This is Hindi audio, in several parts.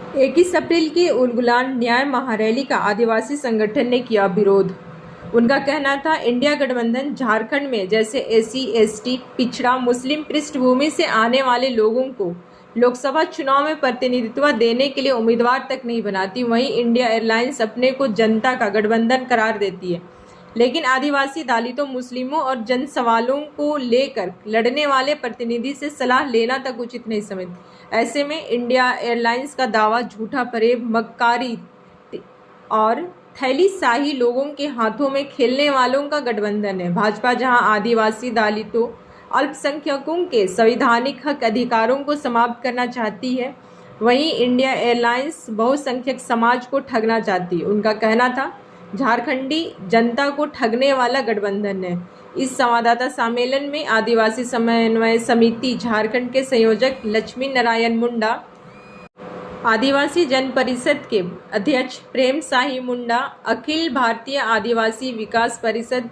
21 अप्रैल की उलगुलान न्याय महारैली का आदिवासी संगठन ने किया विरोध। उनका कहना था, इंडिया गठबंधन झारखंड में जैसे एससी, एसटी, पिछड़ा, मुस्लिम पृष्ठभूमि से आने वाले लोगों को लोकसभा चुनाव में प्रतिनिधित्व देने के लिए उम्मीदवार तक नहीं बनाती। वहीं इंडिया एयरलाइंस अपने को जनता का गठबंधन करार देती है, लेकिन आदिवासी, दलितों, मुस्लिमों और जन सवालों को लेकर लड़ने वाले प्रतिनिधि से सलाह लेना तक उचित नहीं समझती। ऐसे में इंडिया एयरलाइंस का दावा झूठा, फरेब, मक्कारी और थैलीशाही लोगों के हाथों में खेलने वालों का गठबंधन है। भाजपा जहां आदिवासी, दलितों, अल्पसंख्यकों के संवैधानिक हक अधिकारों को समाप्त करना चाहती है, वहीं इंडिया एयरलाइंस बहुसंख्यक समाज को ठगना चाहती है। उनका कहना था, झारखंडी जनता को ठगने वाला गठबंधन है। इस संवाददाता सम्मेलन में आदिवासी समन्वय समिति झारखंड के संयोजक लक्ष्मी नारायण मुंडा, आदिवासी जन परिषद के अध्यक्ष प्रेम साही मुंडा, अखिल भारतीय आदिवासी विकास परिषद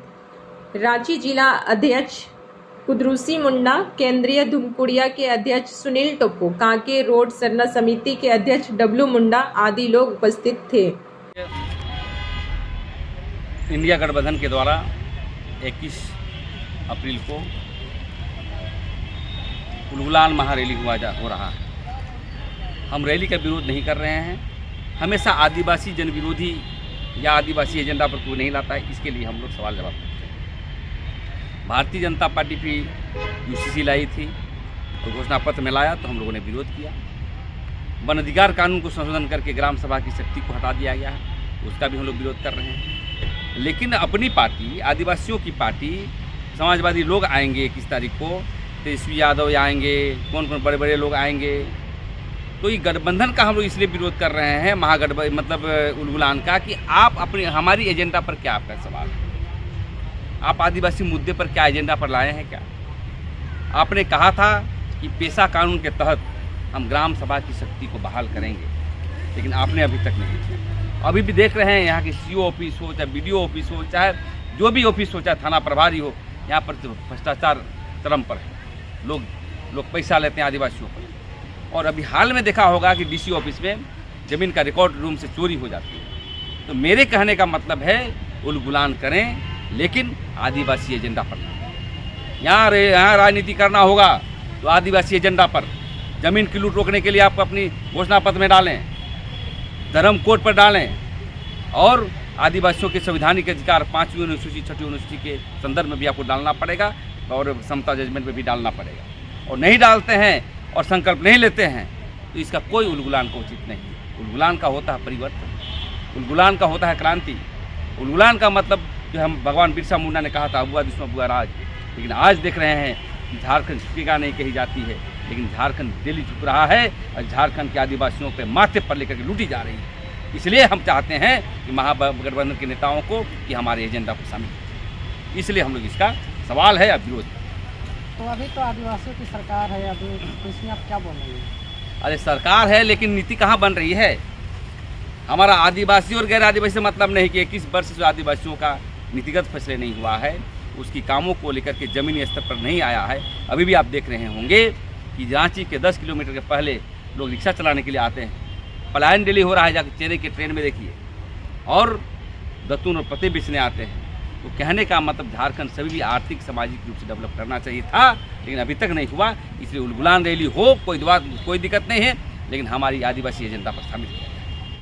रांची जिला अध्यक्ष कुद्रुसी मुंडा, केंद्रीय धुमकुड़िया के अध्यक्ष सुनील टोप्पो, कांके रोड सरना समिति के अध्यक्ष डब्लू मुंडा आदि लोग उपस्थित थे। इंडिया गठबंधन के द्वारा 21 अप्रैल को उलगुलान महारैली हो रहा है। हम रैली का विरोध नहीं कर रहे हैं। हमेशा आदिवासी जन विरोधी या आदिवासी एजेंडा पर कोई नहीं लाता है, इसके लिए हम लोग सवाल जवाब करते हैं। भारतीय जनता पार्टी भी यूसीसी लाई थी और घोषणा पत्र में लाया तो हम लोगों ने विरोध किया। वन अधिकार कानून को संशोधन करके ग्राम सभा की शक्ति को हटा दिया गया है, उसका भी हम लोग विरोध कर रहे हैं। लेकिन अपनी पार्टी, आदिवासियों की पार्टी, समाजवादी लोग आएंगे 21 तारीख को, तेजस्वी यादव आएंगे, कौन कौन बड़े बड़े लोग आएंगे। तो ये गठबंधन का हम लोग इसलिए विरोध कर रहे हैं, महागठबंधन मतलब उलगुलान का, कि आप अपनी हमारी एजेंडा पर क्या आपका सवाल है? आप आदिवासी मुद्दे पर क्या एजेंडा पर लाए हैं? क्या आपने कहा था कि पेशा कानून के तहत हम ग्राम सभा की शक्ति को बहाल करेंगे, लेकिन आपने अभी तक नहीं किया। अभी भी देख रहे हैं यहाँ के सीओ ऑफिस हो, चाहे बीडीओ ऑफिस हो, चाहे जो भी ऑफिस हो, चाहे थाना प्रभारी हो, यहाँ पर तो भ्रष्टाचार चरम पर है। लोग पैसा लेते हैं आदिवासियों पर। और अभी हाल में देखा होगा कि डीसी ऑफिस में ज़मीन का रिकॉर्ड रूम से चोरी हो जाती है। तो मेरे कहने का मतलब है, उलगुलान करें लेकिन आदिवासी एजेंडा पर। यहाँ राजनीति करना होगा तो आदिवासी एजेंडा पर। ज़मीन की लूट रोकने के लिए आप अपनी घोषणा पत्र में डालें, धर्म कोड पर डालें, और आदिवासियों के संवैधानिक अधिकार 5वीं अनुसूची, 6वीं अनुसूची के संदर्भ में भी आपको डालना पड़ेगा और समता जजमेंट में भी डालना पड़ेगा। और नहीं डालते हैं और संकल्प नहीं लेते हैं तो इसका कोई उलगुलान का उचित नहीं है। उलगुलान का होता है परिवर्तन, उलगुलान का होता है क्रांति। उलगुलान का मतलब जो हम भगवान बिरसा मुंडा ने कहा था, अबुआ दुश्मन बुआ राज। लेकिन आज देख रहे हैं कि झारखंड झुकेगा नहीं कही जाती है, लेकिन झारखंड दिल्ली झुक रहा है और झारखंड के आदिवासियों पे माथे पर लेकर के लूटी जा रही है। इसलिए हम चाहते हैं कि महागठबंधन के नेताओं को कि हमारे एजेंडा को शामिल करें। इसलिए हम लोग इसका सवाल है, अब विरोध। तो अभी तो आदिवासियों की सरकार है, अभी तो इसमें आप क्या बोल रहे हैं? अरे सरकार है, लेकिन नीति कहाँ बन रही है? हमारा आदिवासी और गैर आदिवासी से मतलब नहीं कि 21 वर्ष से आदिवासियों का नीतिगत फैसले नहीं हुआ है, उसकी कामों को लेकर के ज़मीनी स्तर पर नहीं आया है। अभी भी आप देख रहे होंगे कि रांची के 10 किलोमीटर के पहले लोग रिक्शा चलाने के लिए आते हैं। पलायन डेली हो रहा है, जाकर चेन्नई के ट्रेन में देखिए, और दत्तून और पते बेचने आते हैं। तो कहने का मतलब झारखंड सभी भी आर्थिक सामाजिक रूप से डेवलप करना चाहिए था, लेकिन अभी तक नहीं हुआ। इसलिए उलगुलान रैली हो, कोई दिक्कत नहीं है, लेकिन हमारी आदिवासी एजेंडा पर शामिल किया जाए।